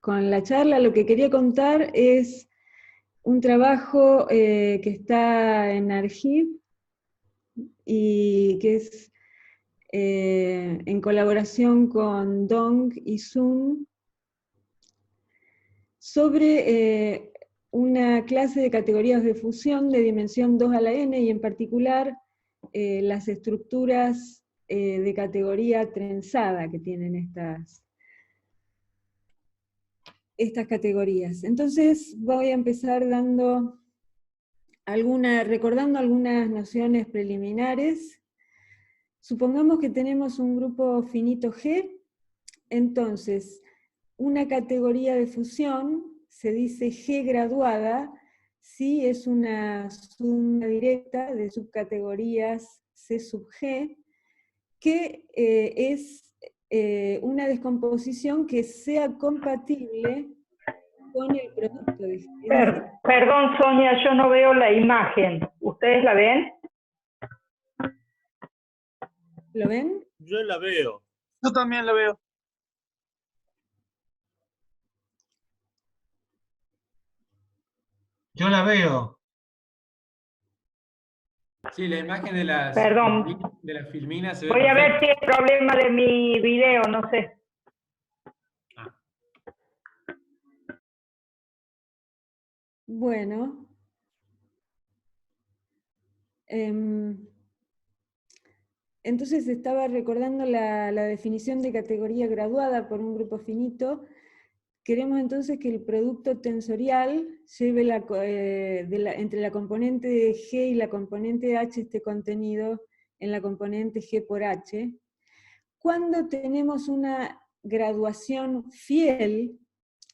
con la charla. Lo que quería contar es un trabajo que está en Archive y que es en colaboración con Dong y Sun sobre una clase de categorías de fusión de dimensión 2 a la n, y en particular las estructuras de categoría trenzada que tienen estas categorías. Entonces voy a empezar recordando algunas nociones preliminares. Supongamos que tenemos un grupo finito G, entonces una categoría de fusión se dice G graduada si es una suma directa de subcategorías C sub G, que es una descomposición que sea compatible con el producto de G. Perdón, Sonia, yo no veo la imagen. ¿Ustedes la ven? ¿Lo ven? Yo la veo. Yo también la veo. Yo la veo. Sí, la imagen de las, Perdón. de las filminas se ve Voy a ver si perfecta. hay problema de mi video, no sé. Bueno. Entonces estaba recordando la definición de categoría graduada por un grupo finito. Queremos entonces que el producto tensorial lleve entre la componente de G y la componente de H esté contenido en la componente G por H. Cuando tenemos una graduación fiel,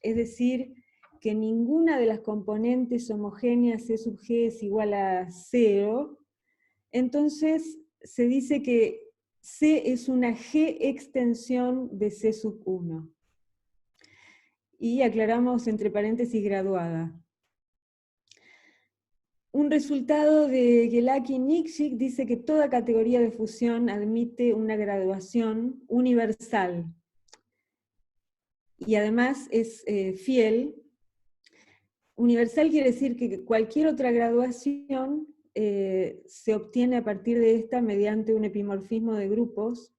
es decir, que ninguna de las componentes homogéneas C sub G es igual a 0, entonces se dice que C es una G extensión de C sub 1. Y aclaramos entre paréntesis graduada. Un resultado de Gelaki y Nikšić dice que toda categoría de fusión admite una graduación universal. Y además es fiel. Universal quiere decir que cualquier otra graduación se obtiene a partir de esta mediante un epimorfismo de grupos,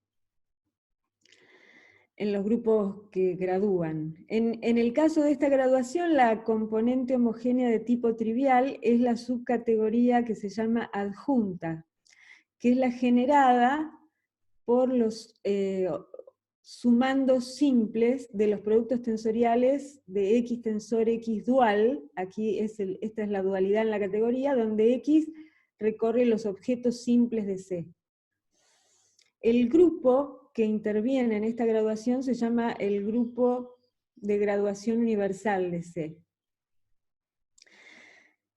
en los grupos que gradúan. En el caso de esta graduación, la componente homogénea de tipo trivial es la subcategoría que se llama adjunta, que es la generada por los sumandos simples de los productos tensoriales de X tensor X dual. Aquí esta es la dualidad en la categoría, donde X recorre los objetos simples de C. El grupo que interviene en esta graduación se llama el grupo de graduación universal de C.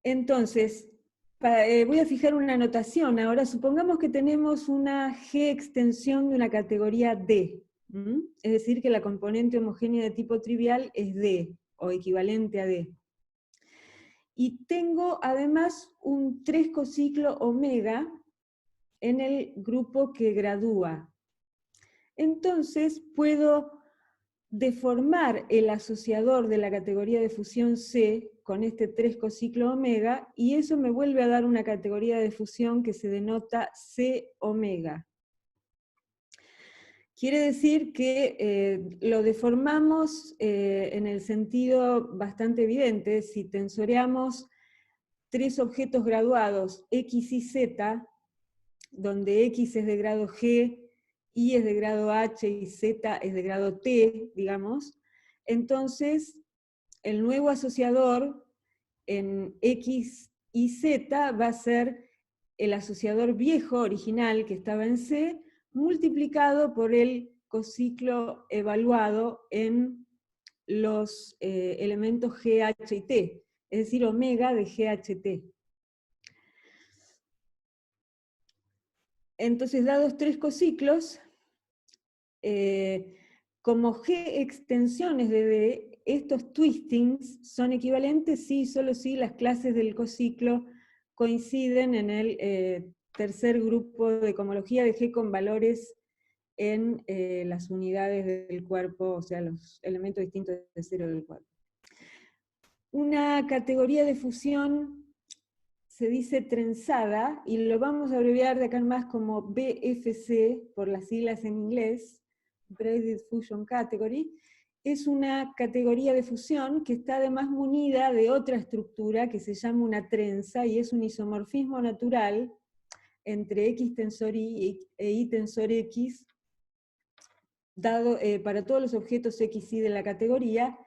Entonces, voy a fijar una notación. Ahora, supongamos que tenemos una G extensión de una categoría D. Es decir, que la componente homogénea de tipo trivial es D, o equivalente a D. Y tengo además un 3 cociclo omega en el grupo que gradúa. Entonces puedo deformar el asociador de la categoría de fusión C con este 3 cociclo omega, y eso me vuelve a dar una categoría de fusión que se denota C omega. Quiere decir que lo deformamos en el sentido bastante evidente. Si tensoreamos tres objetos graduados, X y Z, donde X es de grado G, Y es de grado H y Z es de grado T, digamos, entonces el nuevo asociador en X y Z va a ser el asociador viejo, original, que estaba en C, multiplicado por el cociclo evaluado en los elementos G, H y T, es decir, omega de GHT. Entonces, dados tres cociclos, como G extensiones de D, estos twistings son equivalentes si y solo si las clases del cociclo coinciden en el tercer grupo de cohomología de G con valores en las unidades del cuerpo, o sea, los elementos distintos de cero del cuerpo. Una categoría de fusión se dice trenzada, y lo vamos a abreviar de acá en más como BFC, por las siglas en inglés, Braided Fusion Category. Es una categoría de fusión que está además munida de otra estructura que se llama una trenza, y es un isomorfismo natural entre X tensor Y e Y tensor X, dado para todos los objetos X, Y de la categoría,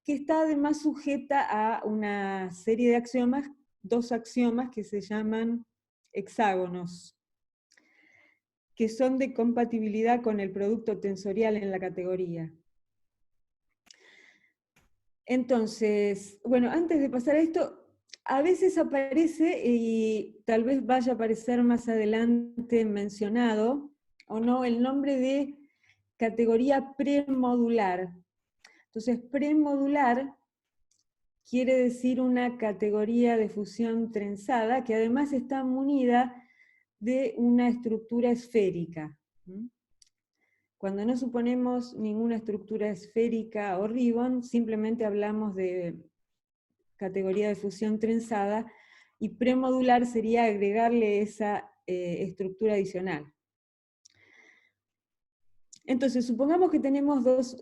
que está además sujeta a una serie de axiomas, dos axiomas que se llaman hexágonos, que son de compatibilidad con el producto tensorial en la categoría. Entonces, bueno, antes de pasar a esto, a veces aparece, y tal vez vaya a aparecer más adelante mencionado, o no, el nombre de categoría premodular. Entonces, premodular quiere decir una categoría de fusión trenzada que además está munida de una estructura esférica. Cuando no suponemos ninguna estructura esférica o ribbon, simplemente hablamos de categoría de fusión trenzada, y premodular sería agregarle esa estructura adicional. Entonces, supongamos que tenemos dos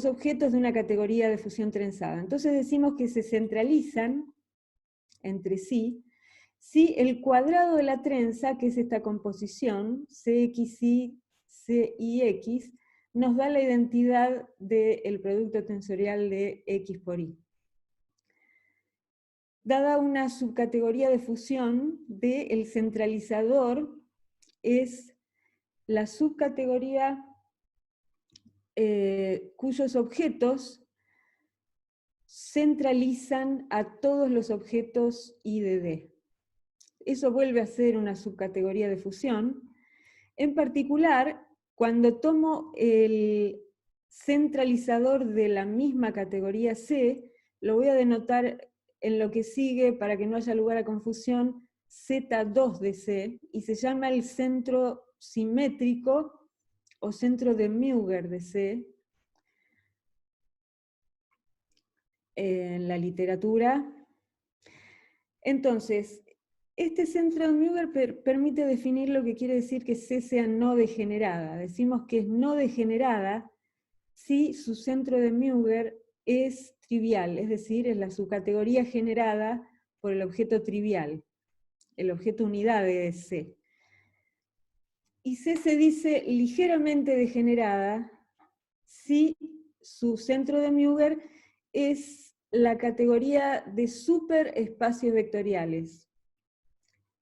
objetos de una categoría de fusión trenzada. Entonces decimos que se centralizan entre sí si el cuadrado de la trenza, que es esta composición, CXY, CIX, nos da la identidad del producto tensorial de X por Y. Dada una subcategoría de fusión, el centralizador es la subcategoría cuyos objetos centralizan a todos los objetos I de D. Eso vuelve a ser una subcategoría de fusión. En particular, cuando tomo el centralizador de la misma categoría C, lo voy a denotar en lo que sigue para que no haya lugar a confusión, Z2 de C, y se llama el centro simétrico o centro de Meuger de C en la literatura. Entonces, este centro de Meuger permite definir lo que quiere decir que C sea no degenerada. Decimos que es no degenerada si su centro de Meuger es trivial, es decir, es la subcategoría generada por el objeto trivial, el objeto unidad de C. Y C se dice ligeramente degenerada si su centro de Meuger es la categoría de superespacios vectoriales.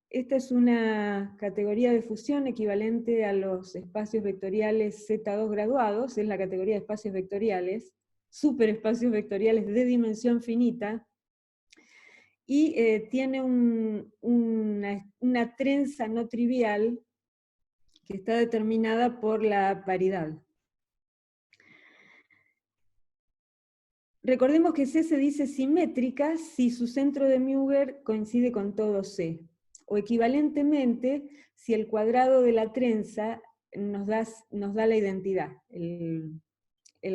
Esta es una categoría de fusión equivalente a los espacios vectoriales Z2 graduados, es la categoría de espacios vectoriales, superespacios vectoriales de dimensión finita, y tiene una trenza no trivial que está determinada por la paridad. Recordemos que C se dice simétrica si su centro de Meuger coincide con todo C, o equivalentemente si el cuadrado de la trenza nos da la identidad, el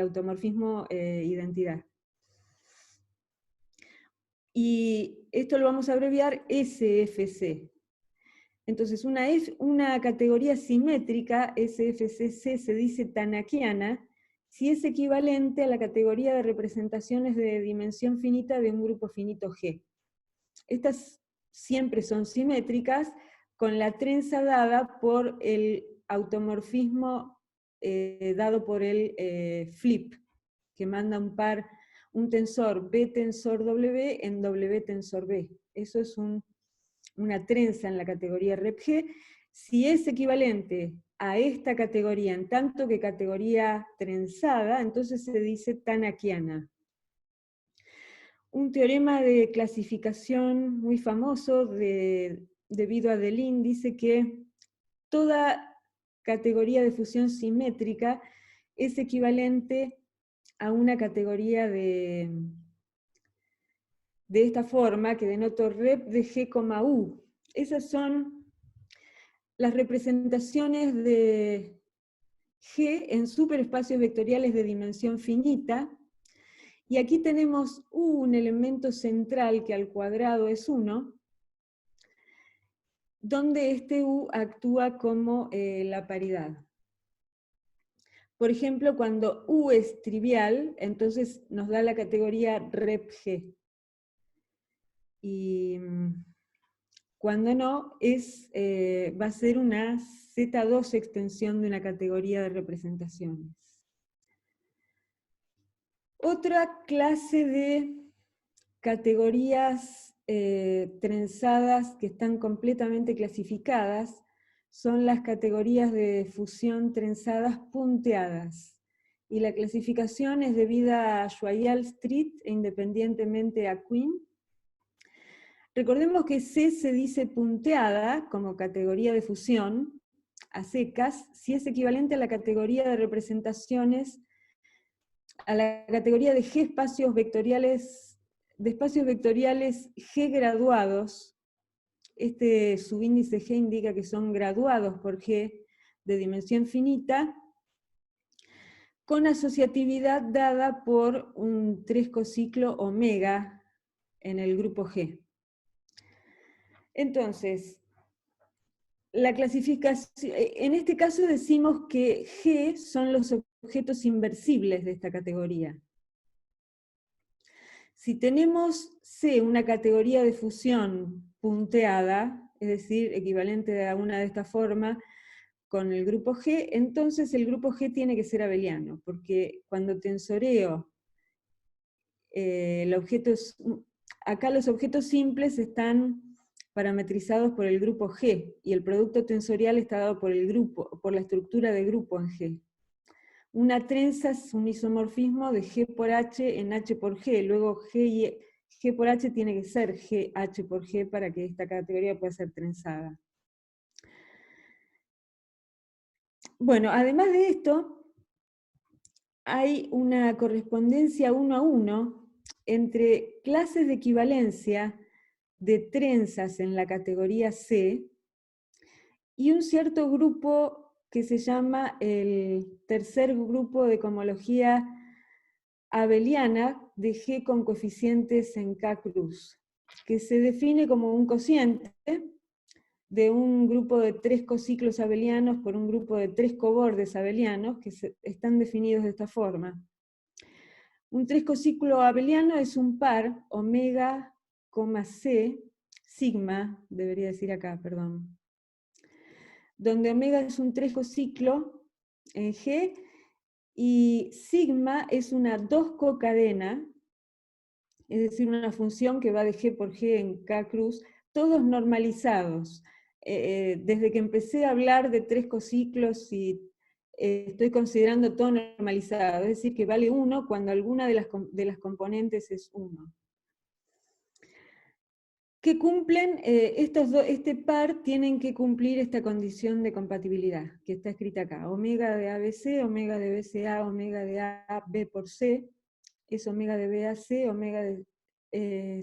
automorfismo identidad. Y esto lo vamos a abreviar SFC. Entonces, una categoría simétrica, SFCC, se dice tanakiana, si es equivalente a la categoría de representaciones de dimensión finita de un grupo finito G. Estas siempre son simétricas, con la trenza dada por el automorfismo dado por el flip, que manda un tensor B tensor W en W tensor B. Eso es una trenza en la categoría RepG. Si es equivalente a esta categoría en tanto que categoría trenzada, entonces se dice tanakiana. Un teorema de clasificación muy famoso debido a Deligne dice que toda categoría de fusión simétrica es equivalente a una categoría de esta forma, que denoto rep de G, U. Esas son las representaciones G en superespacios vectoriales de dimensión finita, y aquí tenemos un elemento central que al cuadrado es 1, donde este U actúa como la paridad. Por ejemplo, cuando U es trivial, entonces nos da la categoría rep_G. Y cuando no, va a ser una Z2 extensión de una categoría de representaciones. Otra clase de categorías trenzadas que están completamente clasificadas son las categorías de fusión trenzadas punteadas. Y la clasificación es debida a Joyal Street e independientemente a Quinn. Recordemos que C se dice punteada como categoría de fusión, a secas, si es equivalente a la categoría de representaciones, a la categoría de G espacios vectoriales, G graduados. Este subíndice G indica que son graduados por G de dimensión finita, con asociatividad dada por un 3 cociclo omega en el grupo G. Entonces, la clasificación, en este caso decimos que G son los objetos inversibles de esta categoría. Si tenemos C una categoría de fusión punteada, es decir, equivalente a una de esta forma, con el grupo G, entonces el grupo G tiene que ser abeliano, porque cuando tensoreo acá los objetos simples están parametrizados por el grupo G, y el producto tensorial está dado por la estructura de grupo en G. Una trenza es un isomorfismo de G por H en H por G, luego G por H tiene que ser GH por G para que esta categoría pueda ser trenzada. Bueno, además de esto, hay una correspondencia 1 a 1 entre clases de equivalencia de trenzas en la categoría C y un cierto grupo que se llama el tercer grupo de cohomología abeliana de G con coeficientes en K cruz, que se define como un cociente de un grupo de 3 cociclos abelianos por un grupo de 3 cobordes abelianos, que están definidos de esta forma. Un 3 cociclo abeliano es un par, omega, C, sigma, debería decir acá, perdón, donde omega es un 3 cociclo en G, y sigma es una 2 cocadena, es decir, una función que va de G por G en K cruz, todos normalizados. Desde que empecé a hablar de 3 cociclos y estoy considerando todo normalizado, es decir, que vale 1 cuando alguna de las componentes es 1. Que cumplen, este par tienen que cumplir esta condición de compatibilidad, que está escrita acá. Omega de ABC, omega de BCA, omega de AB por C, es omega de BAC, omega de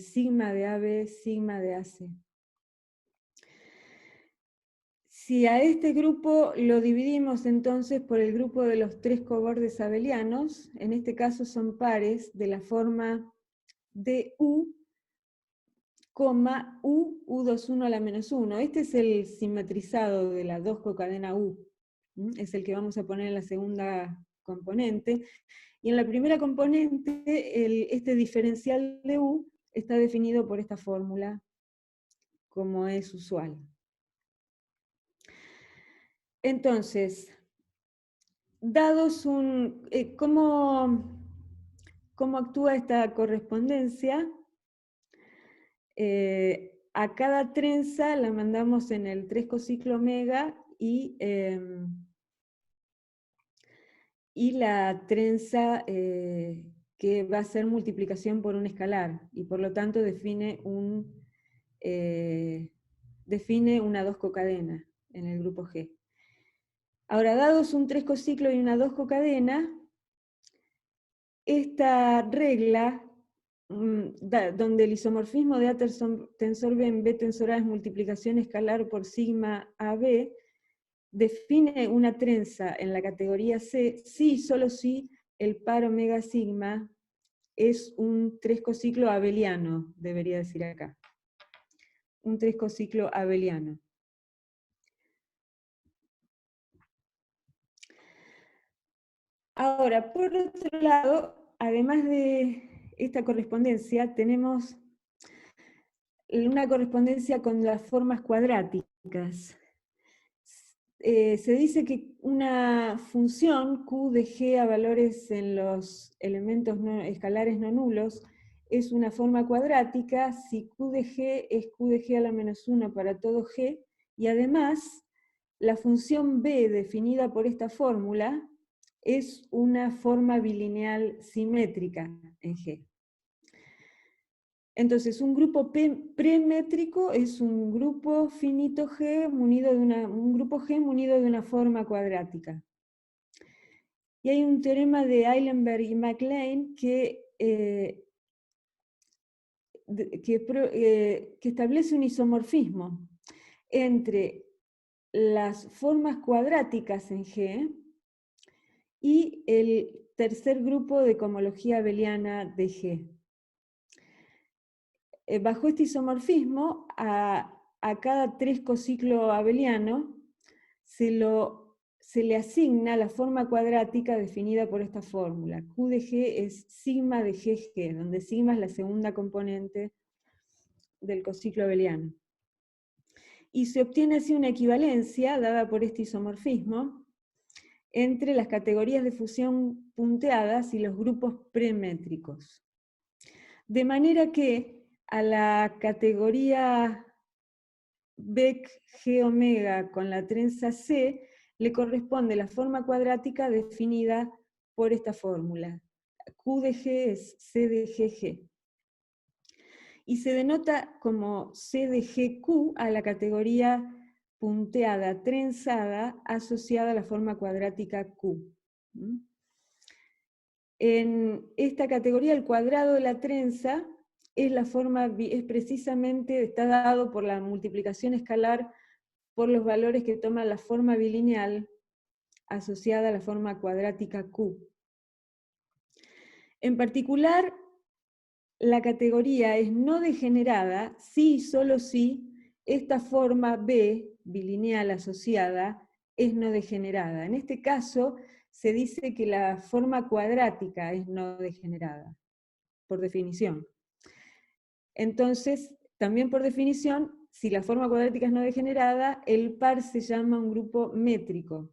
sigma de AB, sigma de AC. Si a este grupo lo dividimos entonces por el grupo de los 3 cobordes abelianos, en este caso son pares de la forma de U, U21 a la menos 1. Este es el simetrizado de la 2 cocadena U. Es el que vamos a poner en la segunda componente. Y en la primera componente, este diferencial de U está definido por esta fórmula, como es usual. Entonces, dados ¿cómo actúa esta correspondencia? A cada trenza la mandamos en el 3 cociclo omega y la trenza que va a ser multiplicación por un escalar, y por lo tanto define una 2 cocadena en el grupo G. Ahora, dados un 3 cociclo y una 2 cocadena, esta regla, donde el isomorfismo de A tensor B en B tensor A es multiplicación escalar por sigma AB, define una trenza en la categoría C si y solo si el par omega sigma es un trescociclo abeliano, debería decir acá. Un trescociclo abeliano. Ahora, por otro lado, además de esta correspondencia, tenemos una correspondencia con las formas cuadráticas. Se dice que una función Q de G a valores en los elementos escalares no nulos es una forma cuadrática si Q de G es Q de G a la menos 1 para todo G, y además la función B definida por esta fórmula es una forma bilineal simétrica en G. Entonces, un grupo premétrico es un grupo finito G munido de un grupo G munido de una forma cuadrática. Y hay un teorema de Eilenberg y MacLane que establece un isomorfismo entre las formas cuadráticas en G y el tercer grupo de cohomología abeliana de G. Bajo este isomorfismo, a cada trescociclo abeliano se le asigna la forma cuadrática definida por esta fórmula. Q de G es sigma de GG, donde sigma es la segunda componente del cociclo abeliano. Y se obtiene así una equivalencia, dada por este isomorfismo, entre las categorías de fusión punteadas y los grupos premétricos. De manera que a la categoría Beck G omega con la trenza C le corresponde la forma cuadrática definida por esta fórmula. Q de G es C de GG. Y se denota como C de GQ a la categoría punteada trenzada asociada a la forma cuadrática Q. En esta categoría el cuadrado de la trenza es precisamente, está dado por la multiplicación escalar por los valores que toma la forma bilineal asociada a la forma cuadrática Q. En particular, la categoría es no degenerada si y solo si esta forma B bilineal asociada es no degenerada. En este caso, se dice que la forma cuadrática es no degenerada, por definición. Entonces, también por definición, si la forma cuadrática es no degenerada, el par se llama un grupo métrico.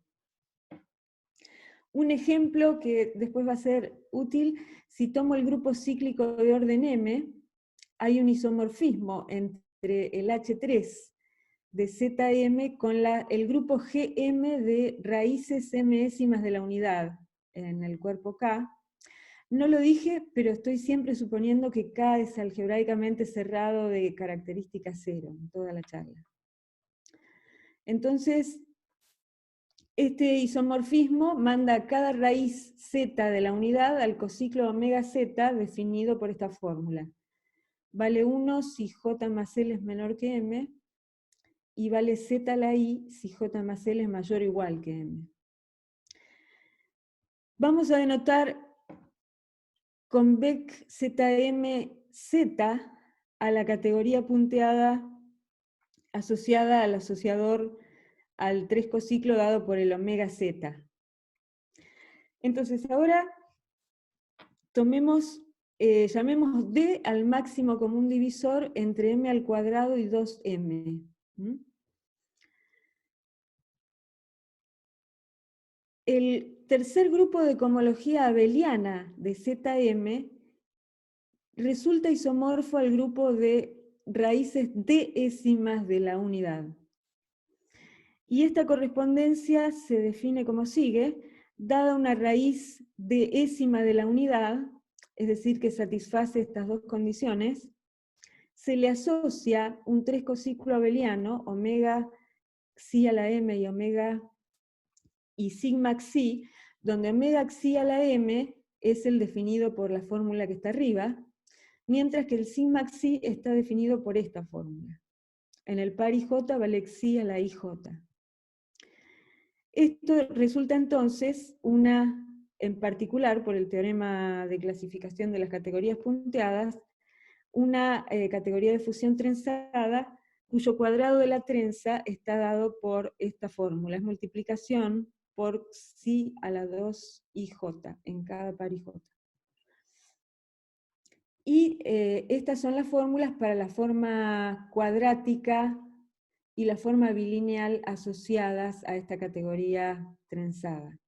Un ejemplo que después va a ser útil, si tomo el grupo cíclico de orden M, hay un isomorfismo entre el H3 de ZM con el grupo GM de raíces mésimas de la unidad en el cuerpo K. No lo dije, pero estoy siempre suponiendo que K es algebraicamente cerrado de característica cero en toda la charla. Entonces, este isomorfismo manda a cada raíz z de la unidad al cociclo omega z definido por esta fórmula. Vale 1 si J más L es menor que M, y vale Z a la I si J más L es mayor o igual que M. Vamos a denotar con Beck ZMZ a la categoría punteada asociada al asociador al trescociclo dado por el omega Z. Entonces ahora llamemos D al máximo común divisor entre M al cuadrado y 2M. El tercer grupo de cohomología abeliana de ZM resulta isomorfo al grupo de raíces décimas de la unidad. Y esta correspondencia se define como sigue: dada una raíz décima de la unidad, es decir, que satisface estas dos condiciones, se le asocia un trescociclo abeliano, omega xi a la m y omega y sigma xi, donde omega xi a la m es el definido por la fórmula que está arriba, mientras que el sigma xi está definido por esta fórmula. En el par IJ vale xi a la IJ. Esto resulta entonces en particular, por el teorema de clasificación de las categorías punteadas, una categoría de fusión trenzada cuyo cuadrado de la trenza está dado por esta fórmula, es multiplicación por psi a la 2ij en cada par ij. Y estas son las fórmulas para la forma cuadrática y la forma bilineal asociadas a esta categoría trenzada.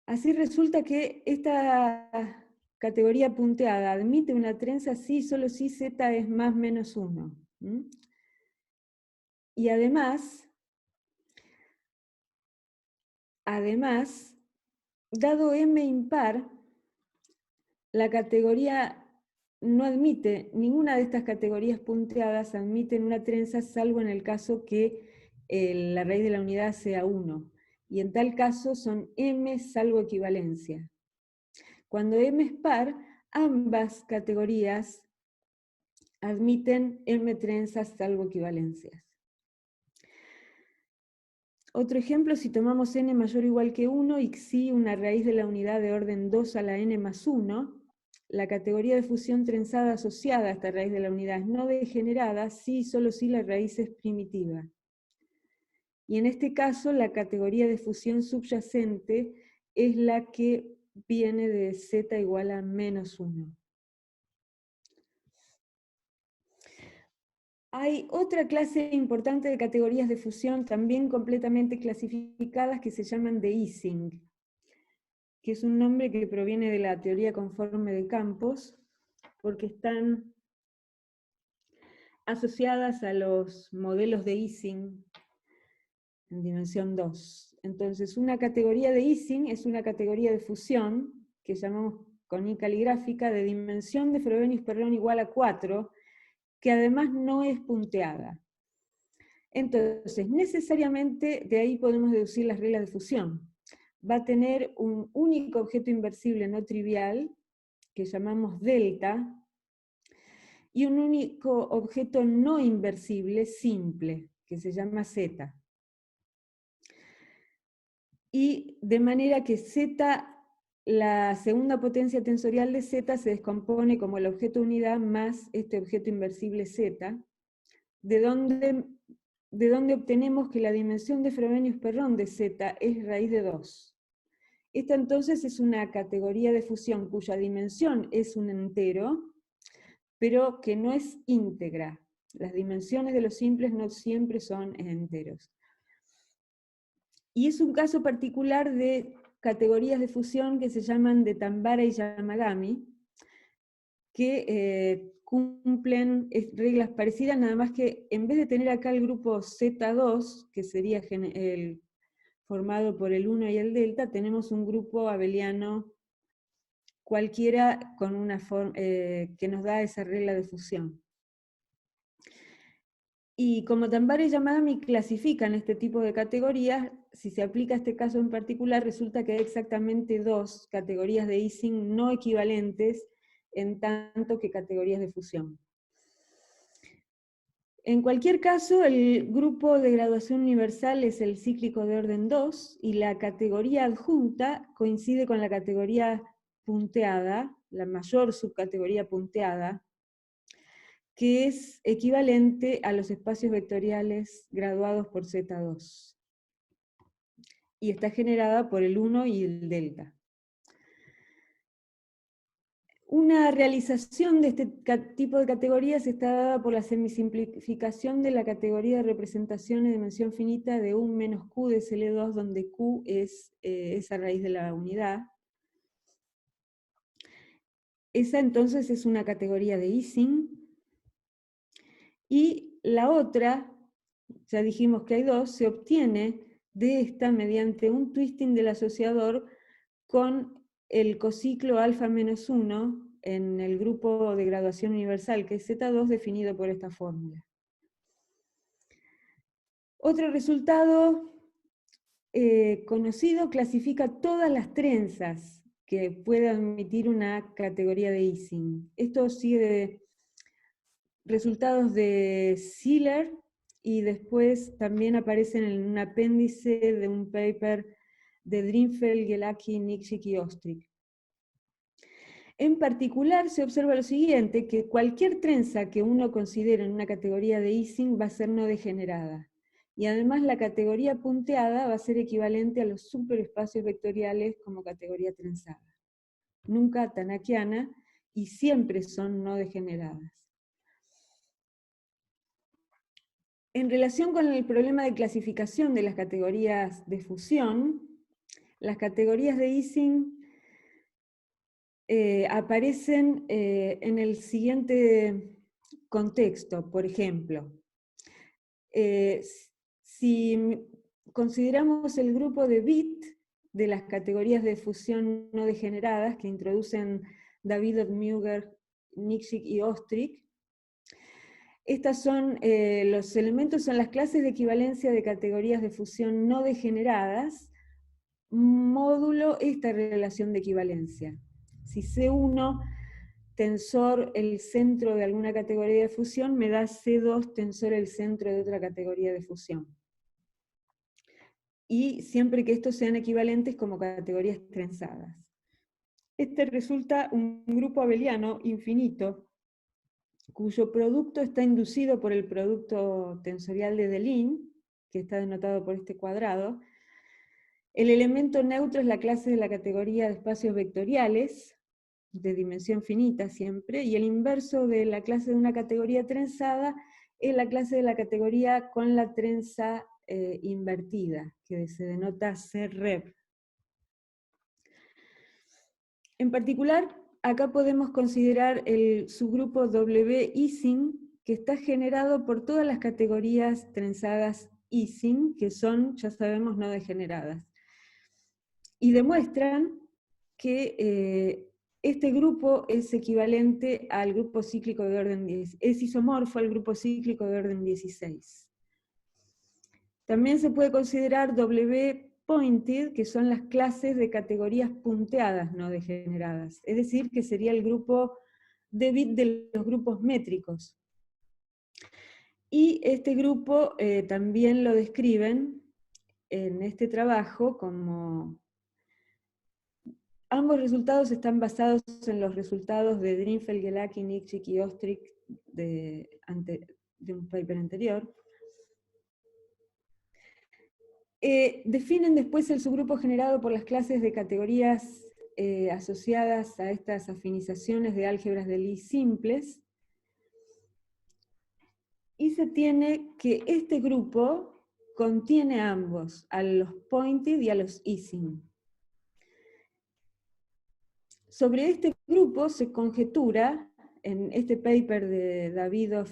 Así resulta que esta categoría punteada admite una trenza si solo si z es más menos 1. Y además, dado m impar, la categoría no admite, ninguna de estas categorías punteadas admiten una trenza, salvo en el caso que la raíz de la unidad sea 1. Y en tal caso son m salvo equivalencia. Cuando m es par, ambas categorías admiten m trenzas salvo equivalencias. Otro ejemplo, si tomamos n mayor o igual que 1 y xi una raíz de la unidad de orden 2 a la n más 1, la categoría de fusión trenzada asociada a esta raíz de la unidad es no degenerada si y solo si la raíz es primitiva. Y en este caso la categoría de fusión subyacente es la que viene de z igual a menos 1. Hay otra clase importante de categorías de fusión también completamente clasificadas que se llaman de Ising, que es un nombre que proviene de la teoría conforme de campos, porque están asociadas a los modelos de Ising en dimensión 2. Entonces, una categoría de Ising es una categoría de fusión, que llamamos con I caligráfica, de dimensión de Frobenius-Perron igual a 4, que además no es punteada. Entonces, necesariamente de ahí podemos deducir las reglas de fusión. Va a tener un único objeto inversible no trivial, que llamamos delta, y un único objeto no inversible simple, que se llama z. Y de manera que z, la segunda potencia tensorial de z se descompone como el objeto unidad más este objeto inversible z, de donde obtenemos que la dimensión de Frobenius-Perron de z es raíz de 2. Esta entonces es una categoría de fusión cuya dimensión es un entero, pero que no es íntegra. Las dimensiones de los simples no siempre son enteros. Y es un caso particular de categorías de fusión que se llaman de Tambara y Yamagami, que cumplen reglas parecidas, nada más que en vez de tener acá el grupo Z2, que sería formado por el 1 y el delta, tenemos un grupo abeliano cualquiera con una que nos da esa regla de fusión. Y como Tambara y Yamagami clasifican este tipo de categorías, si se aplica este caso en particular, resulta que hay exactamente dos categorías de Ising no equivalentes en tanto que categorías de fusión. En cualquier caso, el grupo de graduación universal es el cíclico de orden 2, y la categoría adjunta coincide con la categoría punteada, la mayor subcategoría punteada, que es equivalente a los espacios vectoriales graduados por Z2. Y está generada por el 1 y el delta. Una realización de este tipo de categorías está dada por la semisimplificación de la categoría de representación de dimensión finita de un menos Q de CL2, donde Q es esa raíz de la unidad. Esa entonces es una categoría de Ising. Y la otra, ya dijimos que hay dos, se obtiene de esta mediante un twisting del asociador con el cociclo alfa menos 1 en el grupo de graduación universal, que es Z2, definido por esta fórmula. Otro resultado conocido clasifica todas las trenzas que pueda admitir una categoría de Ising. Esto sigue de resultados de Sealer y después también aparecen en un apéndice de un paper de Drinfeld, Gelaky, Nikšić y Ostrić. En particular, se observa lo siguiente, que cualquier trenza que uno considere en una categoría de Ising va a ser no degenerada. Y además la categoría punteada va a ser equivalente a los superespacios vectoriales como categoría trenzada. Nunca tanakiana, y siempre son no degeneradas. En relación con el problema de clasificación de las categorías de fusión, las categorías de Ising aparecen en el siguiente contexto. Por ejemplo, si consideramos el grupo de bit de las categorías de fusión no degeneradas que introducen Davidov, Müger, Nikšić y Ostrić, estas son, los elementos son las clases de equivalencia de categorías de fusión no degeneradas, módulo esta relación de equivalencia. Si C1 tensor el centro de alguna categoría de fusión, me da C2 tensor el centro de otra categoría de fusión. Y siempre que estos sean equivalentes como categorías trenzadas. Este resulta un grupo abeliano infinito, cuyo producto está inducido por el producto tensorial de Deligne, que está denotado por este cuadrado. El elemento neutro es la clase de la categoría de espacios vectoriales, de dimensión finita siempre, y el inverso de la clase de una categoría trenzada es la clase de la categoría con la trenza invertida, que se denota C-rep. En particular, acá podemos considerar el subgrupo W-Ising, que está generado por todas las categorías trenzadas Ising, que son, ya sabemos, no degeneradas. Y demuestran que este grupo es equivalente al grupo cíclico de orden 10, es isomorfo al grupo cíclico de orden 16. También se puede considerar W-pointed, que son las clases de categorías punteadas no degeneradas, es decir, que sería el grupo de bit de los grupos métricos. Y este grupo también lo describen en este trabajo como... Ambos resultados están basados en los resultados de Drinfeld, Gelaky, Nikšić y Ostrić de un paper anterior. Definen después el subgrupo generado por las clases de categorías asociadas a estas afinizaciones de álgebras de Lie simples, y se tiene que este grupo contiene a ambos, a los pointed y a los Ising. Sobre este grupo se conjetura, en este paper de Davidov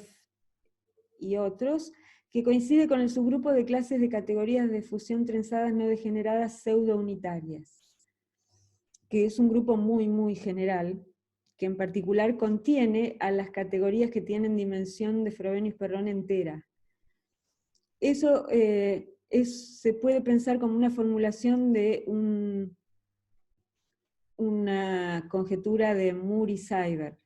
y otros, que coincide con el subgrupo de clases de categorías de fusión trenzadas no degeneradas pseudo-unitarias, que es un grupo muy, muy general, que en particular contiene a las categorías que tienen dimensión de Frobenius-Perron entera. Eso se puede pensar como una formulación de una conjetura de Moore y Seiberg.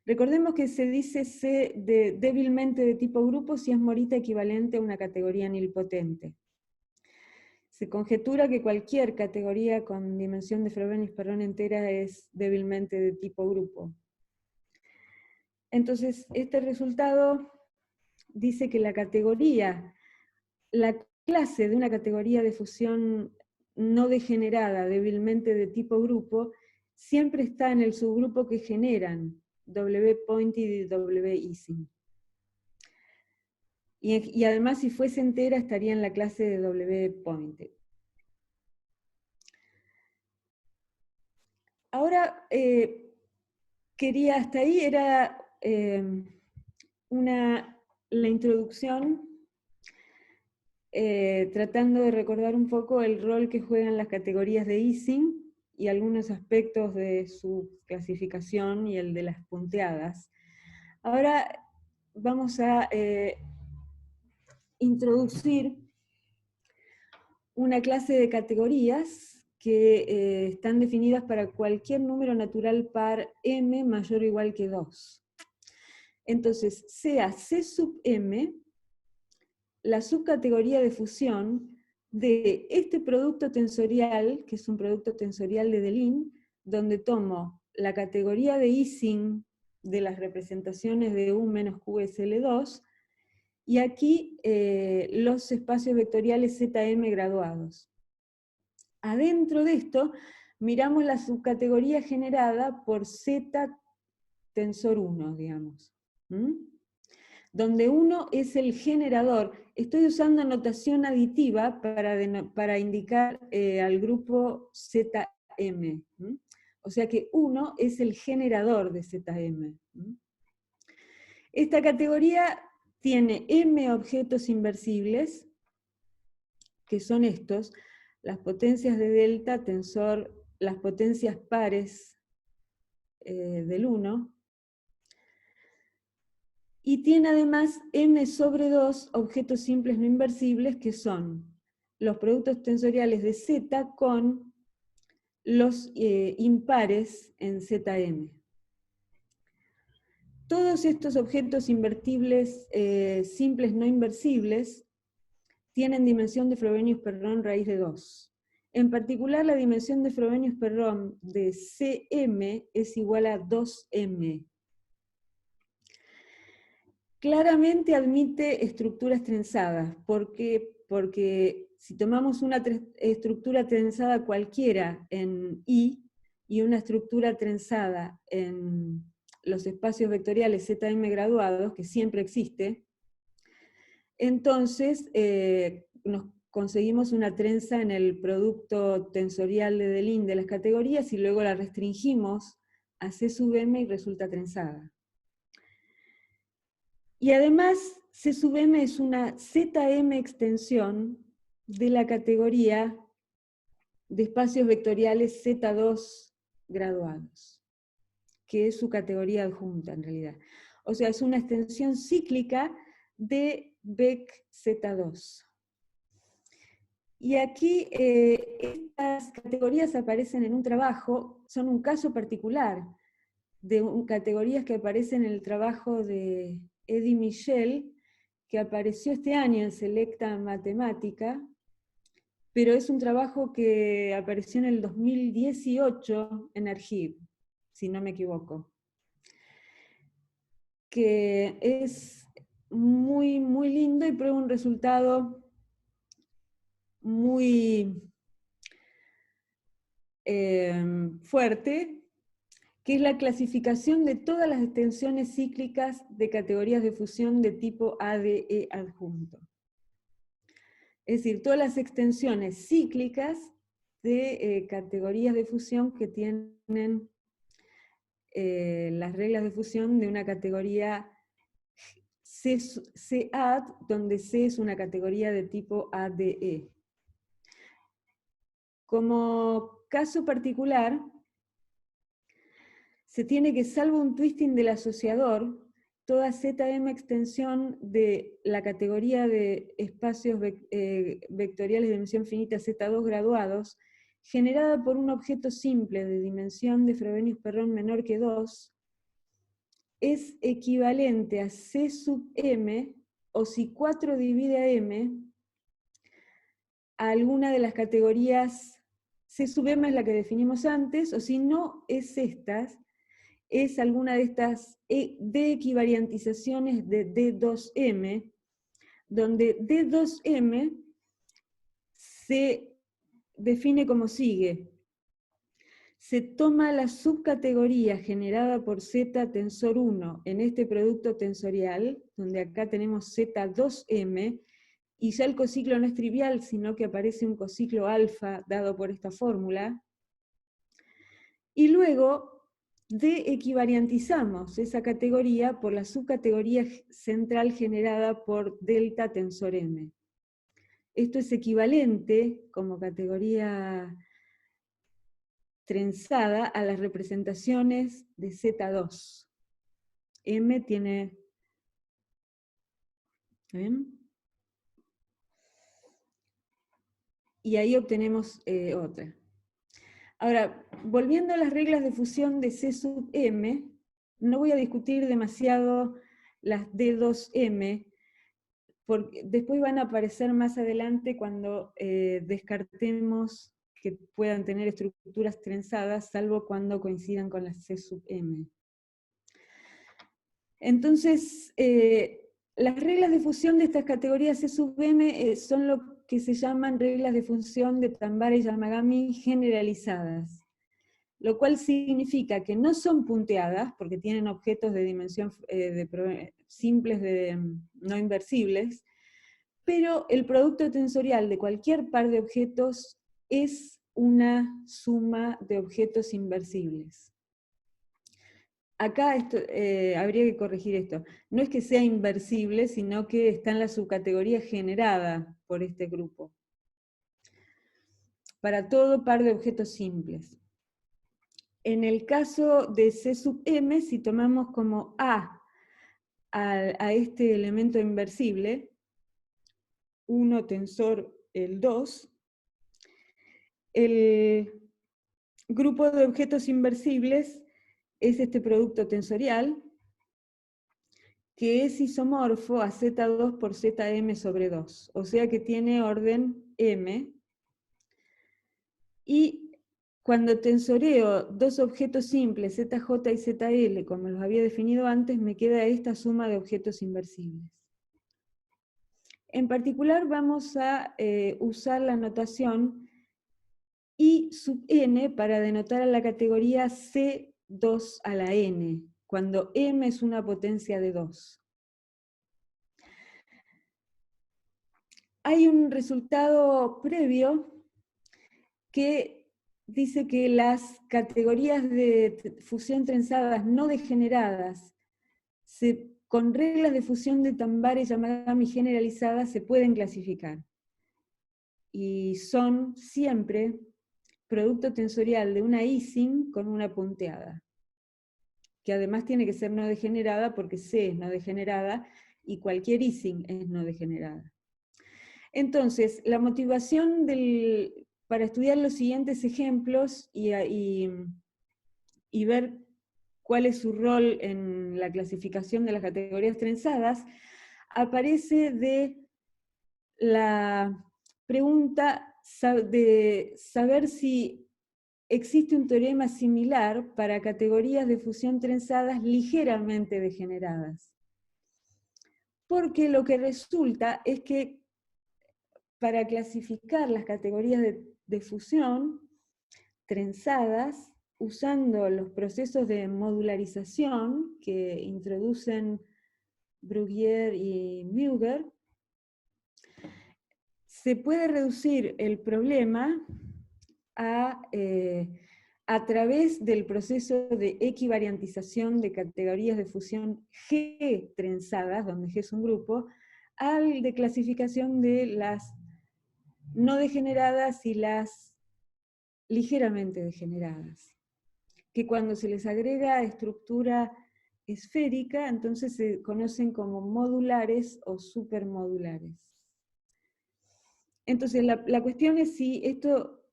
Recordemos que se dice C débilmente de tipo grupo si es Morita equivalente a una categoría nilpotente. Se conjetura que cualquier categoría con dimensión de Frobenius-Perron entera es débilmente de tipo grupo. Entonces, este resultado dice que la clase de una categoría de fusión no degenerada, débilmente de tipo grupo, siempre está en el subgrupo que generan W-pointed y W-Ising. Y además, si fuese entera, estaría en la clase de W-pointed. Ahora, quería, hasta ahí era la introducción, tratando de recordar un poco el rol que juegan las categorías de Ising y algunos aspectos de su clasificación y el de las punteadas. Ahora vamos a introducir una clase de categorías que están definidas para cualquier número natural par m mayor o igual que 2. Entonces, sea C sub m la subcategoría de fusión de este producto tensorial, que es un producto tensorial de Deligne, donde tomo la categoría de Ising de las representaciones de U menos QSL2, y aquí los espacios vectoriales ZM graduados. Adentro de esto, miramos la subcategoría generada por Z tensor 1, digamos. Donde 1 es el generador. Estoy usando notación aditiva para indicar al grupo ZM. O sea que 1 es el generador de ZM. Esta categoría tiene M objetos inversibles, que son estos, las potencias de delta, tensor, las potencias pares del 1, y tiene además M sobre 2 objetos simples no inversibles, que son los productos tensoriales de Z con los impares en ZM. Todos estos objetos invertibles simples no inversibles tienen dimensión de Frobenius-Perron raíz de 2. En particular, la dimensión de Frobenius-Perron de Cm es igual a 2m. Claramente admite estructuras trenzadas, porque si tomamos una estructura trenzada cualquiera en I y una estructura trenzada en los espacios vectoriales Zm graduados, que siempre existe, entonces nos conseguimos una trenza en el producto tensorial de Deligne de las categorías y luego la restringimos a C sub m y resulta trenzada. Y además, C sub m es una Zm extensión de la categoría de espacios vectoriales Z2 graduados, que es su categoría adjunta en realidad. O sea, es una extensión cíclica de Vec Z2. Y aquí estas categorías aparecen en un trabajo, son un caso particular de categorías que aparecen en el trabajo de Eddy Michel, que apareció este año en Selecta Matemática, pero es un trabajo que apareció en el 2018 en Archive, si no me equivoco, que es muy, muy lindo y prueba un resultado muy fuerte, que es la clasificación de todas las extensiones cíclicas de categorías de fusión de tipo ADE adjunto. Es decir, todas las extensiones cíclicas de categorías de fusión que tienen las reglas de fusión de una categoría CAD, donde C es una categoría de tipo ADE. Como caso particular, se tiene que, salvo un twisting del asociador, toda Zm extensión de la categoría de espacios vectoriales de dimensión finita Z2 graduados, generada por un objeto simple de dimensión de Frobenius-Perron menor que 2, es equivalente a C sub m, o si 4 divide a m, a alguna de las categorías. C sub m es la que definimos antes, o si no es estas, es alguna de estas D equivariantizaciones de D2M, donde D2M se define como sigue. Se toma la subcategoría generada por Z tensor 1 en este producto tensorial, donde acá tenemos Z2M, y ya el cociclo no es trivial, sino que aparece un cociclo alfa dado por esta fórmula, y luego equivariantizamos esa categoría por la subcategoría central generada por delta tensor m. Esto es equivalente, como categoría trenzada, a las representaciones de Z2. M tiene... ¿ven? Y ahí obtenemos otra. Ahora, volviendo a las reglas de fusión de C sub m, no voy a discutir demasiado las D2M, después van a aparecer más adelante cuando descartemos que puedan tener estructuras trenzadas, salvo cuando coincidan con la C sub m. Entonces, las reglas de fusión de estas categorías C sub m son lo que se llaman reglas de fusión de Tambara y Yamagami generalizadas, lo cual significa que no son punteadas, porque tienen objetos de dimensión simples no inversibles, pero el producto tensorial de cualquier par de objetos es una suma de objetos inversibles. Acá habría que corregir esto. No es que sea inversible, sino que está en la subcategoría generada por este grupo. Para todo par de objetos simples. En el caso de C sub m, si tomamos como A a este elemento inversible, 1 tensor el 2, el grupo de objetos inversibles es este producto tensorial, que es isomorfo a Z2 por Zm sobre 2, o sea que tiene orden m, y cuando tensoreo dos objetos simples, ZJ y ZL, como los había definido antes, me queda esta suma de objetos inversibles. En particular vamos a usar la notación I sub n para denotar a la categoría C2 a la n, cuando m es una potencia de 2. Hay un resultado previo que dice que las categorías de fusión trenzadas no degeneradas, con reglas de fusión de Tambara y Yamagami generalizadas, se pueden clasificar. Y son siempre producto tensorial de una Ising con una punteada, que además tiene que ser no degenerada porque C es no degenerada y cualquier Ising es no degenerada. Entonces, la motivación para estudiar los siguientes ejemplos y ver cuál es su rol en la clasificación de las categorías trenzadas, aparece de la pregunta de saber si existe un teorema similar para categorías de fusión trenzadas ligeramente degeneradas. Porque lo que resulta es que para clasificar las categorías de fusión trenzadas, usando los procesos de modularización que introducen Bruguière y Müger, se puede reducir el problema a través del proceso de equivariantización de categorías de fusión G trenzadas, donde G es un grupo, al de clasificación de las no degeneradas y las ligeramente degeneradas, que cuando se les agrega estructura esférica, entonces se conocen como modulares o supermodulares. Entonces la cuestión es si esto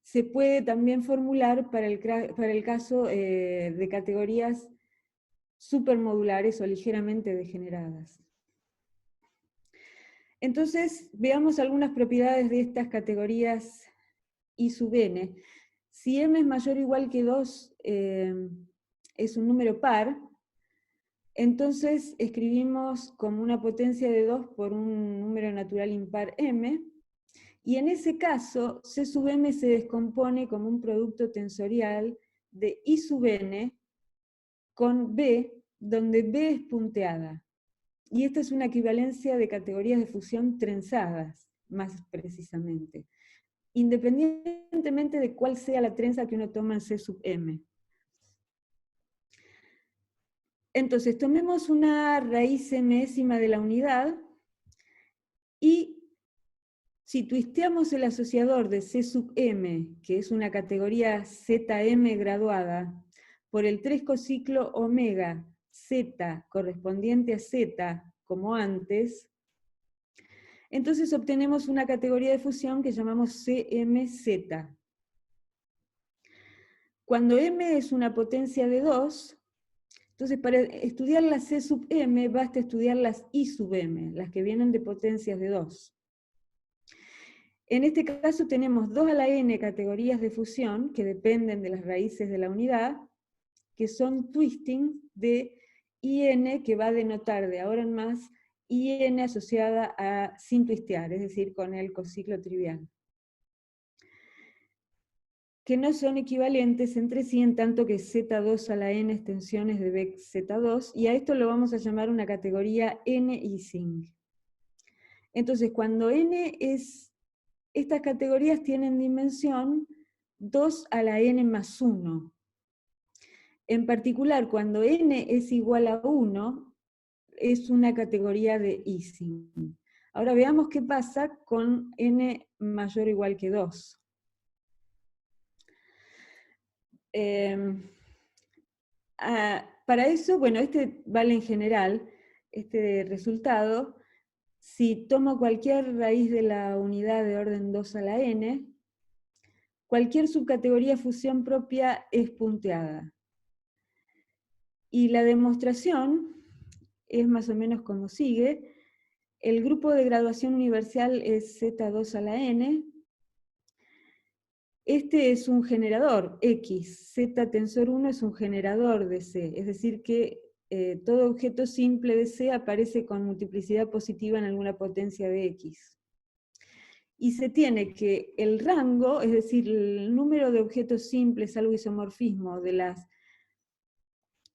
se puede también formular para el caso de categorías supermodulares o ligeramente degeneradas. Entonces, veamos algunas propiedades de estas categorías I sub n. Si m es mayor o igual que 2 es un número par, entonces escribimos como una potencia de 2 por un número natural impar m, y en ese caso C sub m se descompone como un producto tensorial de I sub n con B, donde B es punteada. Y esta es una equivalencia de categorías de fusión trenzadas, más precisamente, independientemente de cuál sea la trenza que uno toma en C sub m. Entonces, tomemos una raíz mésima de la unidad, y si twisteamos el asociador de C sub m, que es una categoría Zm graduada, por el 3 cociclo omega z correspondiente a z, como antes, entonces obtenemos una categoría de fusión que llamamos CMZ. Cuando m es una potencia de 2, Entonces, para estudiar las C sub m, basta estudiar las I sub m, las que vienen de potencias de 2. En este caso tenemos 2 a la n categorías de fusión, que dependen de las raíces de la unidad, que son twisting de IN, que va a denotar de ahora en más IN asociada a sin twistear, es decir, con el cociclo trivial, que no son equivalentes entre sí en tanto que Z2 a la n extensiones de Beck Z2, y a esto lo vamos a llamar una categoría N-Ising. Entonces, cuando n es, estas categorías tienen dimensión 2 a la n más 1. En particular, cuando n es igual a 1, es una categoría de Ising. Ahora veamos qué pasa con n mayor o igual que 2. Para eso, bueno, este vale en general, este resultado, si tomo cualquier raíz de la unidad de orden 2 a la n, cualquier subcategoría fusión propia es punteada. Y la demostración es más o menos como sigue. El grupo de graduación universal es Z2 a la n. Este es un generador, X. Z tensor 1 es un generador de C, es decir que todo objeto simple de C aparece con multiplicidad positiva en alguna potencia de X. Y se tiene que el rango, es decir, el número de objetos simples, algo isomorfismo de las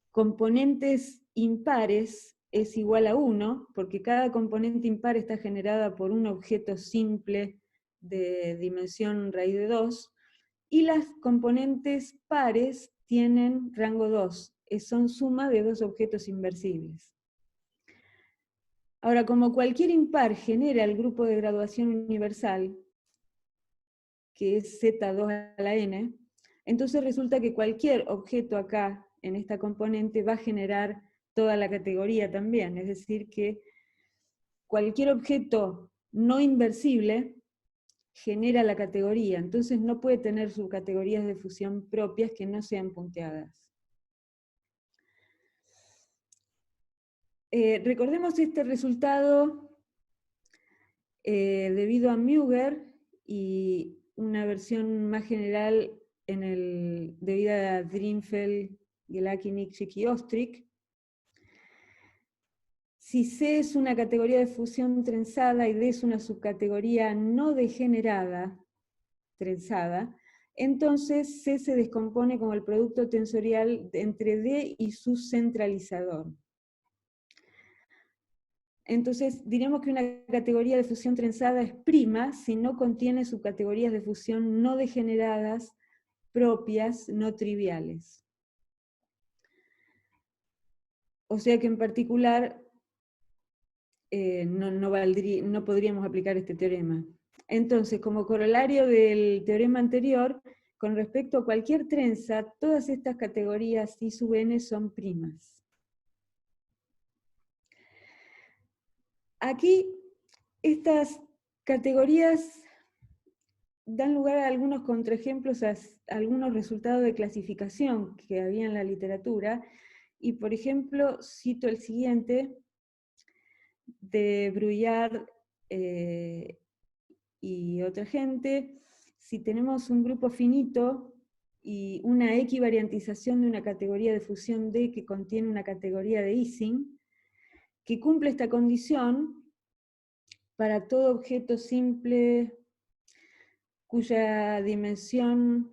componentes impares es igual a 1, porque cada componente impar está generada por un objeto simple de dimensión raíz de 2, y las componentes pares tienen rango 2, son suma de dos objetos inversibles. Ahora, como cualquier impar genera el grupo de graduación universal, que es Z2 a la n, entonces resulta que cualquier objeto acá, en esta componente, va a generar toda la categoría también, es decir que cualquier objeto no inversible genera la categoría, entonces no puede tener subcategorías de fusión propias que no sean punteadas. Recordemos este resultado debido a Müger y una versión más general debida a Drinfeld, Gelaki, Nikšić y Ostrić. Si C es una categoría de fusión trenzada y D es una subcategoría no degenerada, trenzada, entonces C se descompone como el producto tensorial entre D y su centralizador. Entonces diremos que una categoría de fusión trenzada es prima si no contiene subcategorías de fusión no degeneradas propias, no triviales. O sea que en particular no podríamos aplicar este teorema. Entonces, como corolario del teorema anterior, con respecto a cualquier trenza, todas estas categorías I sub n son primas. Aquí, estas categorías dan lugar a algunos contraejemplos, a algunos resultados de clasificación que había en la literatura, y por ejemplo, cito el siguiente, de Bruyard y otra gente. Si tenemos un grupo finito y una equivariantización de una categoría de fusión D que contiene una categoría de Ising, que cumple esta condición para todo objeto simple cuya dimensión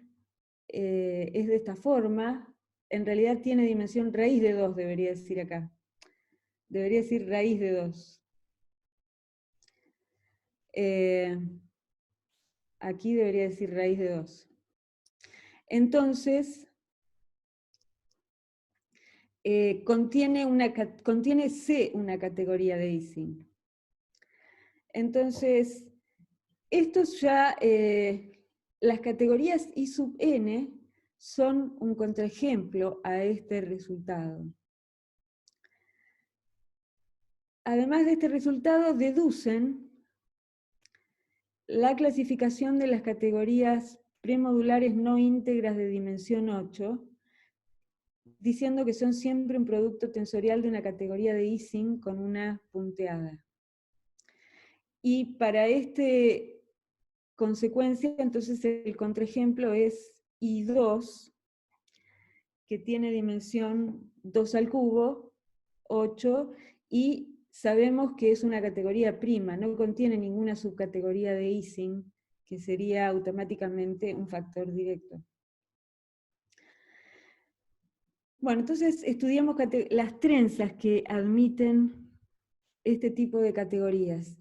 es de esta forma, en realidad tiene dimensión raíz de 2, debería decir acá. Debería decir raíz de 2. Aquí debería decir raíz de 2. Entonces, contiene C una categoría de Ising. Entonces, estos ya, las categorías I sub n son un contraejemplo a este resultado. Además de este resultado, deducen la clasificación de las categorías premodulares no íntegras de dimensión 8, diciendo que son siempre un producto tensorial de una categoría de Ising con una punteada. Y para este consecuencia, entonces el contraejemplo es I2, que tiene dimensión 2 al cubo, 8, y sabemos que es una categoría prima, no contiene ninguna subcategoría de Ising, que sería automáticamente un factor directo. Bueno, entonces estudiamos las trenzas que admiten este tipo de categorías.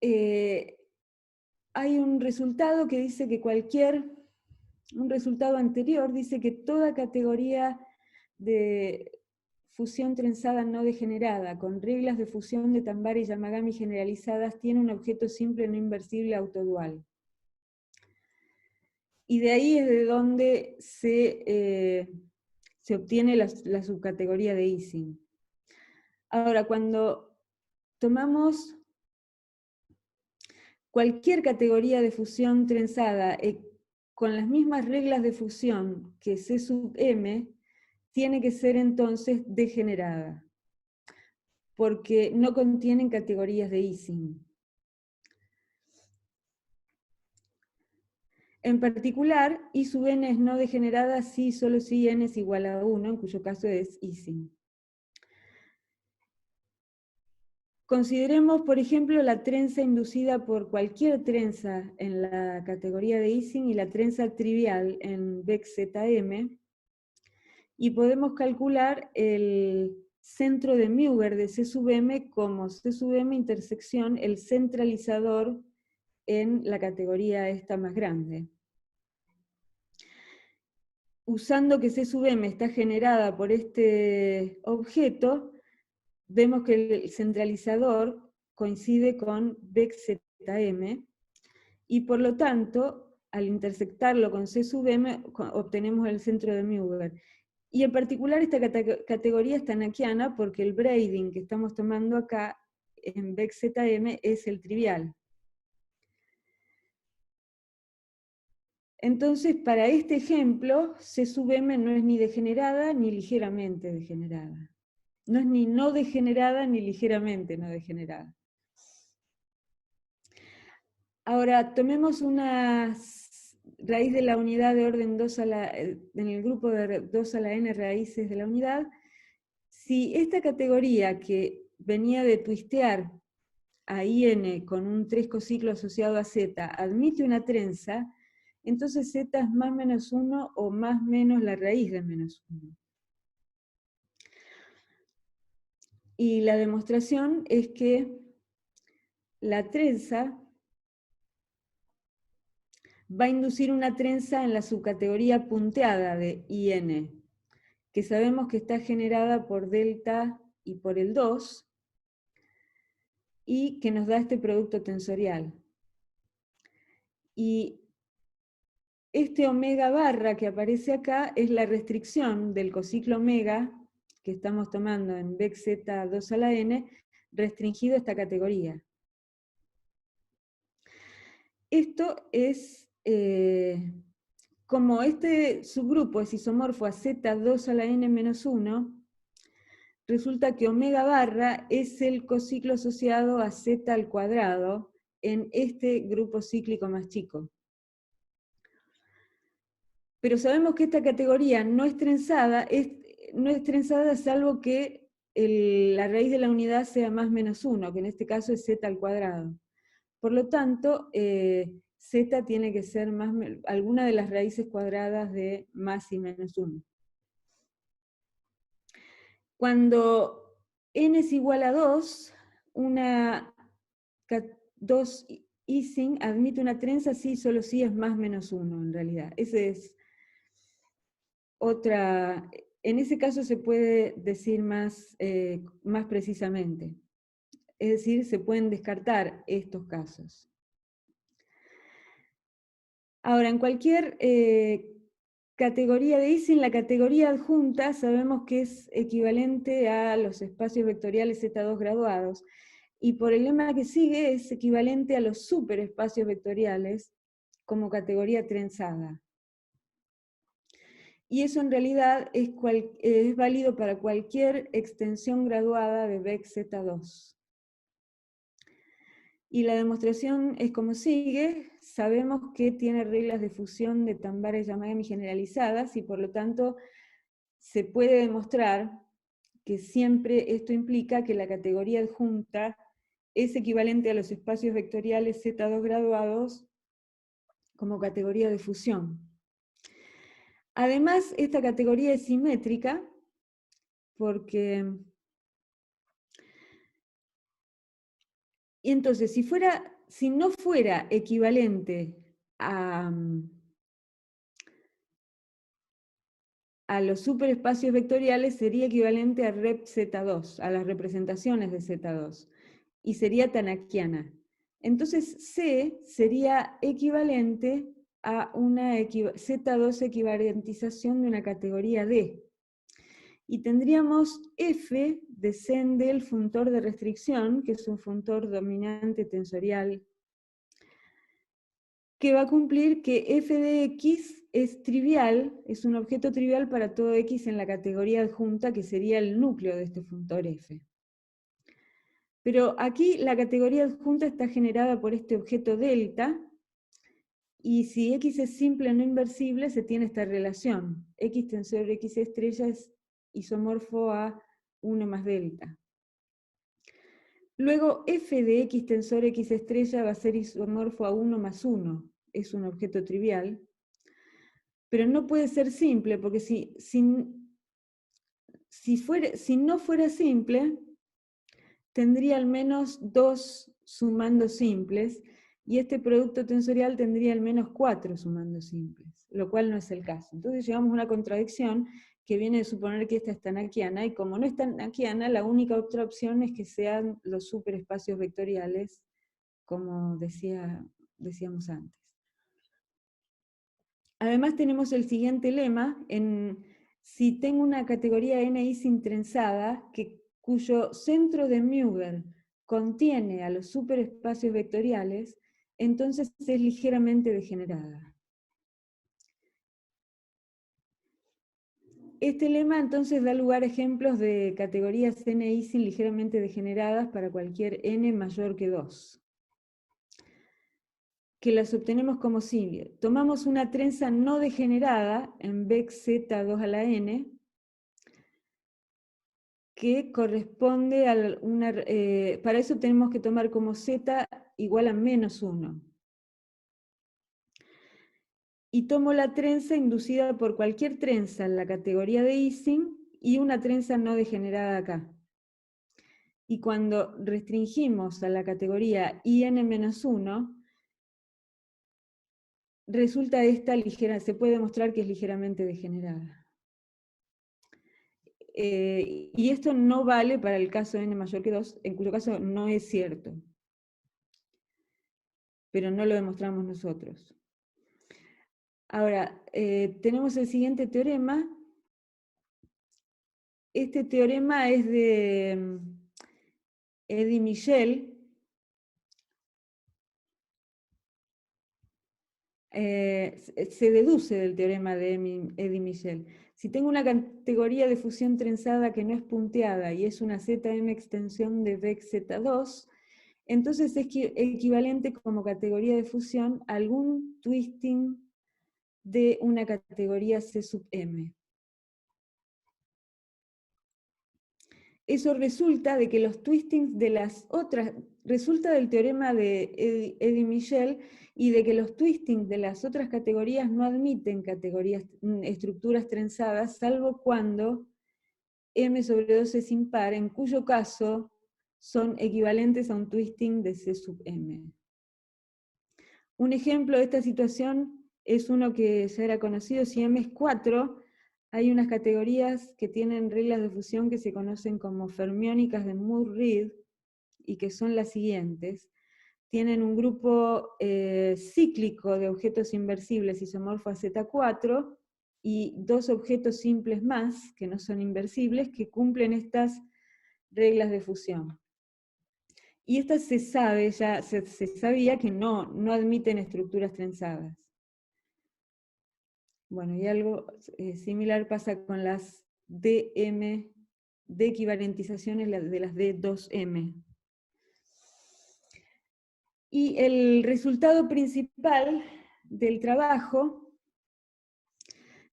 Hay un resultado que dice que un resultado anterior dice que toda categoría de fusión trenzada no degenerada, con reglas de fusión de Tambara y Yamagami generalizadas, tiene un objeto simple no inversible autodual. Y de ahí es de donde se obtiene la subcategoría de Ising. Ahora, cuando tomamos cualquier categoría de fusión trenzada con las mismas reglas de fusión que C sub M, tiene que ser entonces degenerada, porque no contienen categorías de Ising. En particular, I sub n es no degenerada si solo si n es igual a 1, en cuyo caso es Ising. Consideremos, por ejemplo, la trenza inducida por cualquier trenza en la categoría de Ising y la trenza trivial en BexZM, y podemos calcular el centro de Müger de C sub m como C sub m intersección el centralizador en la categoría esta más grande. Usando que C sub m está generada por este objeto, vemos que el centralizador coincide con BexZM, y por lo tanto, al intersectarlo con C sub m, obtenemos el centro de Müger. Y en particular esta categoría es tanakiana porque el braiding que estamos tomando acá en BexZM es el trivial. Entonces, para este ejemplo, C sub m no es ni degenerada ni ligeramente degenerada. No es ni no degenerada ni ligeramente no degenerada. Ahora, tomemos una raíz de la unidad de orden 2 en el grupo de 2 a la n raíces de la unidad. Si esta categoría que venía de twistear a IN con un 3 cociclo asociado a Z admite una trenza, entonces Z es más menos 1 o más menos la raíz de menos 1. Y la demostración es que la trenza va a inducir una trenza en la subcategoría punteada de IN, que sabemos que está generada por delta y por el 2, y que nos da este producto tensorial. Y este omega barra que aparece acá es la restricción del cociclo omega que estamos tomando en BexZ2 a la n, restringido a esta categoría. Esto es, como este subgrupo es isomorfo a Z2 a la n menos 1, resulta que omega barra es el cociclo asociado a Z al cuadrado en este grupo cíclico más chico. Pero sabemos que esta categoría no es trenzada salvo que la raíz de la unidad sea más menos 1, que en este caso es Z al cuadrado. Por lo tanto, Z tiene que ser alguna de las raíces cuadradas de más y menos 1. Cuando n es igual a 2, una 2 Ising admite una trenza sí, solo si es más menos 1 en realidad. Ese es otra, en ese caso se puede decir más precisamente. Es decir, se pueden descartar estos casos. Ahora, en cualquier categoría de Ising, la categoría adjunta sabemos que es equivalente a los espacios vectoriales Z2 graduados, y por el lema que sigue es equivalente a los superespacios vectoriales como categoría trenzada. y eso en realidad es válido para cualquier extensión graduada de Beck Z2. Y la demostración es como sigue. Sabemos que tiene reglas de fusión de Tambara-Yamagami generalizadas, y por lo tanto se puede demostrar que siempre esto implica que la categoría adjunta es equivalente a los espacios vectoriales Z2 graduados como categoría de fusión. Además, esta categoría es simétrica porque... Y entonces, si no fuera equivalente a los superespacios vectoriales, sería equivalente a rep Z2, a las representaciones de Z2, y sería tanakiana. Entonces C sería equivalente a una Z2 equivalentización de una categoría D. Y tendríamos F de Sendel, funtor de restricción, que es un funtor dominante tensorial, que va a cumplir que f de x es trivial, es un objeto trivial para todo x en la categoría adjunta, que sería el núcleo de este funtor f. Pero aquí la categoría adjunta está generada por este objeto delta, y si x es simple o no inversible, se tiene esta relación. X tensor x estrella es isomorfo a 1 más delta. Luego f de x tensor x estrella va a ser isomorfo a 1 más 1. Es un objeto trivial. Pero no puede ser simple, porque si no fuera simple, tendría al menos 2 sumando simples, y este producto tensorial tendría al menos 4 sumando simples, lo cual no es el caso. Entonces llegamos a una contradicción que viene de suponer que esta es tanakiana, y como no es tanakiana, la única otra opción es que sean los superespacios vectoriales, como decíamos antes. Además tenemos el siguiente lema: si tengo una categoría N-Ising trenzada, cuyo centro de Müger contiene a los superespacios vectoriales, entonces es ligeramente degenerada. Este lema entonces da lugar a ejemplos de categorías N-Ising ligeramente degeneradas para cualquier n mayor que 2. Que las obtenemos como sigue. Tomamos una trenza no degenerada en Beck Z2 a la n, que corresponde a una... para eso tenemos que tomar como z igual a menos 1. Y tomo la trenza inducida por cualquier trenza en la categoría de Ising y una trenza no degenerada acá. Y cuando restringimos a la categoría IN-1, resulta esta ligera, se puede demostrar que es ligeramente degenerada. Y esto no vale para el caso n mayor que 2, en cuyo caso no es cierto. Pero no lo demostramos nosotros. Ahora, tenemos el siguiente teorema. Este teorema es de Eddy Michel. Se deduce del teorema de Eddy Michel. Si tengo una categoría de fusión trenzada que no es punteada y es una ZM extensión de Beck Z2, entonces es equivalente como categoría de fusión a algún twisting de una categoría C sub M. Eso resulta de que los twistings de las otras, resulta del teorema de Eddy Michel, y de que los twistings de las otras categorías no admiten estructuras trenzadas, salvo cuando M sobre 2 es impar, en cuyo caso son equivalentes a un twisting de C sub M. Un ejemplo de esta situación es uno que ya era conocido: si M es 4, hay unas categorías que tienen reglas de fusión que se conocen como fermiónicas de Moore-Reed, y que son las siguientes. Tienen un grupo cíclico de objetos inversibles isomorfo a Z4, y 2 objetos simples más, que no son inversibles, que cumplen estas reglas de fusión. Y estas se sabía que no admiten estructuras trenzadas. Bueno, y algo similar pasa con las DM, de equivalentizaciones de las D2M. Y el resultado principal del trabajo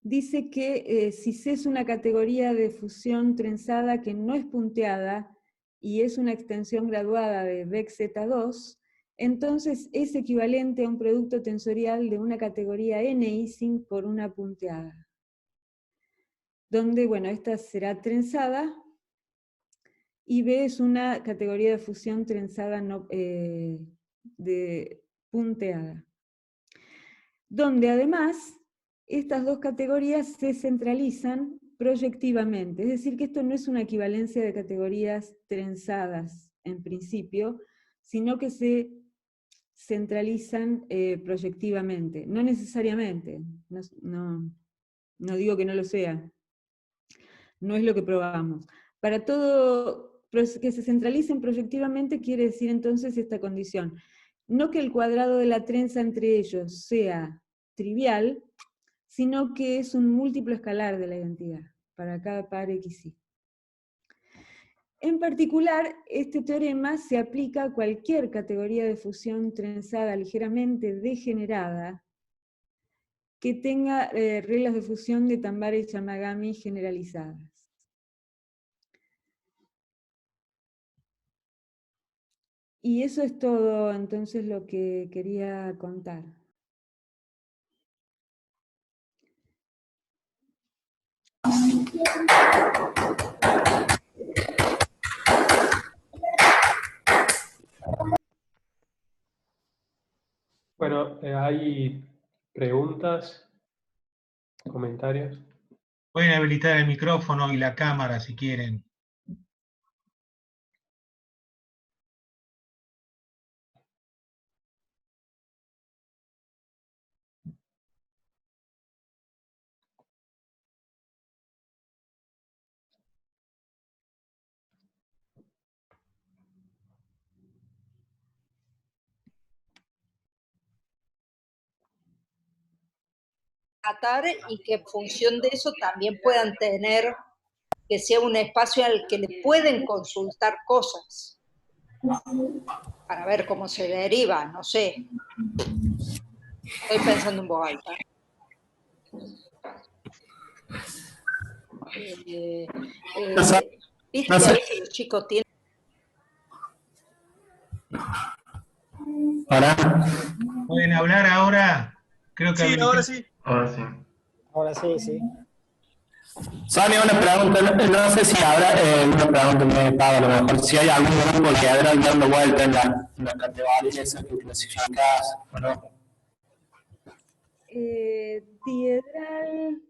dice que si C es una categoría de fusión trenzada que no es punteada y es una extensión graduada de VEC-Z2, entonces es equivalente a un producto tensorial de una categoría N-Ising por una punteada. Donde, bueno, esta será trenzada y B es una categoría de fusión trenzada de punteada. Donde además estas dos categorías se centralizan proyectivamente, es decir, que esto no es una equivalencia de categorías trenzadas en principio, sino que se centralizan proyectivamente, no necesariamente, no digo que no lo sea, no es lo que probamos. Para todo que se centralicen proyectivamente quiere decir entonces esta condición. No que el cuadrado de la trenza entre ellos sea trivial, sino que es un múltiplo escalar de la identidad, para cada par XY. En particular, este teorema se aplica a cualquier categoría de fusión trenzada ligeramente degenerada que tenga reglas de fusión de Tambara y Yamagami generalizadas. Y eso es todo, entonces, lo que quería contar. Bueno, hay preguntas, comentarios. Pueden habilitar el micrófono y la cámara si quieren. Y que en función de eso también puedan tener, que sea un espacio al que le pueden consultar cosas para ver cómo se deriva, no sé. Estoy pensando en voz alta. ¿Viste que a veces los chicos tienen... Hola. ¿Pueden hablar ahora? Creo que Sí, ahora sí. Ahora sí. Ahora sí, sí. Sonia, una pregunta, no sé si habrá, una pregunta me paga a lo mejor, si hay algún grupo que habrá dando vuelta en las categorías esas que clasificás, ¿o no? Diedral,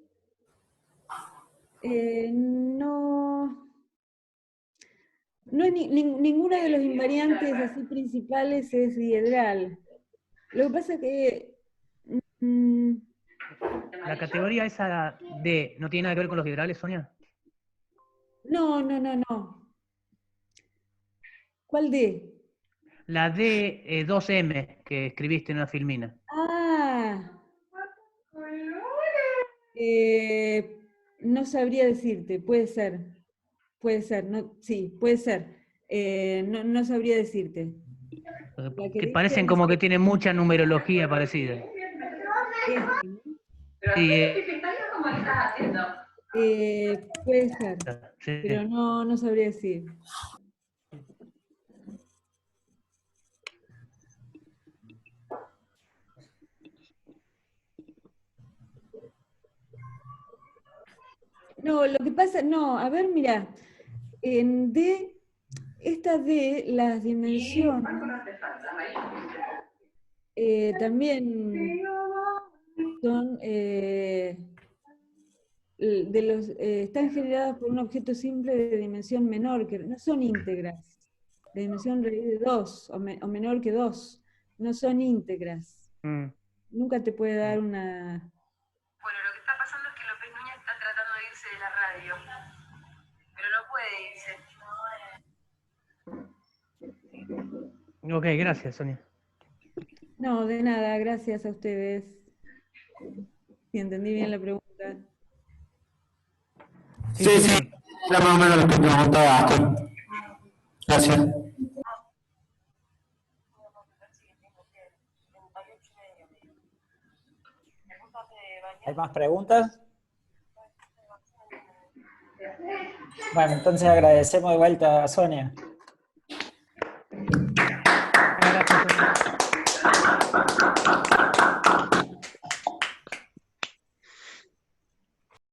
no es ninguna de los invariantes así principales es diedral. Lo que pasa es que... La categoría esa D no tiene nada que ver con los diadrales, Sonia. No. ¿Cuál D? La D2M que escribiste en una filmina. No sabría decirte, puede ser, no, sí, puede ser, no sabría decirte. Que parecen como que tienen mucha numerología parecida. Sí, puede ser, sí. pero no sabría decir. No, lo que pasa, a ver, mira, en D, esta D, las dimensiones, también son, están generadas por un objeto simple de dimensión menor, que no son íntegras, de dimensión raíz de 2, o menor que 2, no son íntegras. Nunca te puede dar una... Bueno, lo que está pasando es que López Núñez está tratando de irse de la radio, pero no puede irse. Ok, gracias, Sonia. No, de nada, gracias a ustedes. si entendí bien la pregunta. Sí, era más o menos lo que preguntaba Astor. Gracias. ¿Hay más preguntas? Bueno, entonces agradecemos de vuelta a Sonia.